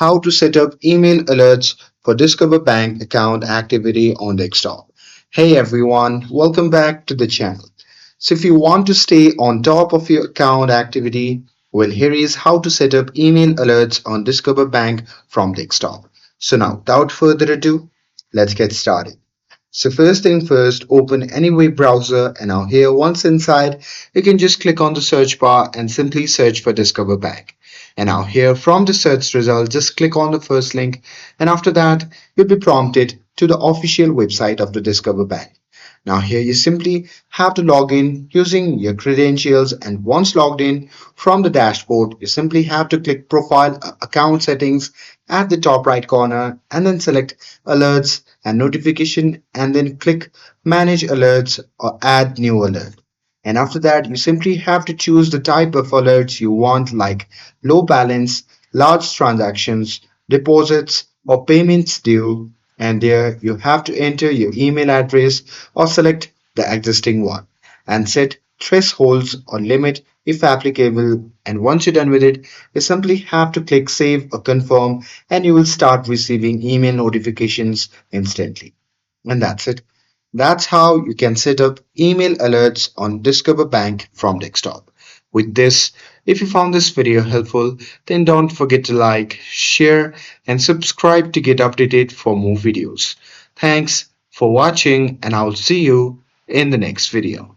how to set up email alerts for Discover Bank account activity on desktop. Hey everyone, welcome back to the channel. So if you want to stay on top of your account activity, well here is how to set up email alerts on Discover Bank from desktop. So now without further ado, let's get started. So first thing first, open any web browser and now here once inside, you can just click on the search bar and simply search for Discover Bank. And now here from the search result, just click on the first link and after that, you'll be prompted to the official website of the Discover Bank. Now here you simply have to log in using your credentials and once logged in from the dashboard, you simply have to click profile account settings at the top right corner and then select alerts and notification and then click manage alerts or add new alert. And after that, you simply have to choose the type of alerts you want like low balance, large transactions, deposits or payments due and there you have to enter your email address or select the existing one and set thresholds or limit if applicable and once you're done with it you simply have to click save or confirm and you will start receiving email notifications instantly and that's it. That's how you can set up email alerts on Discover Bank from desktop. With this, if you found this video helpful, then don't forget to like, share, and subscribe to get updated for more videos. Thanks for watching, and I'll see you in the next video.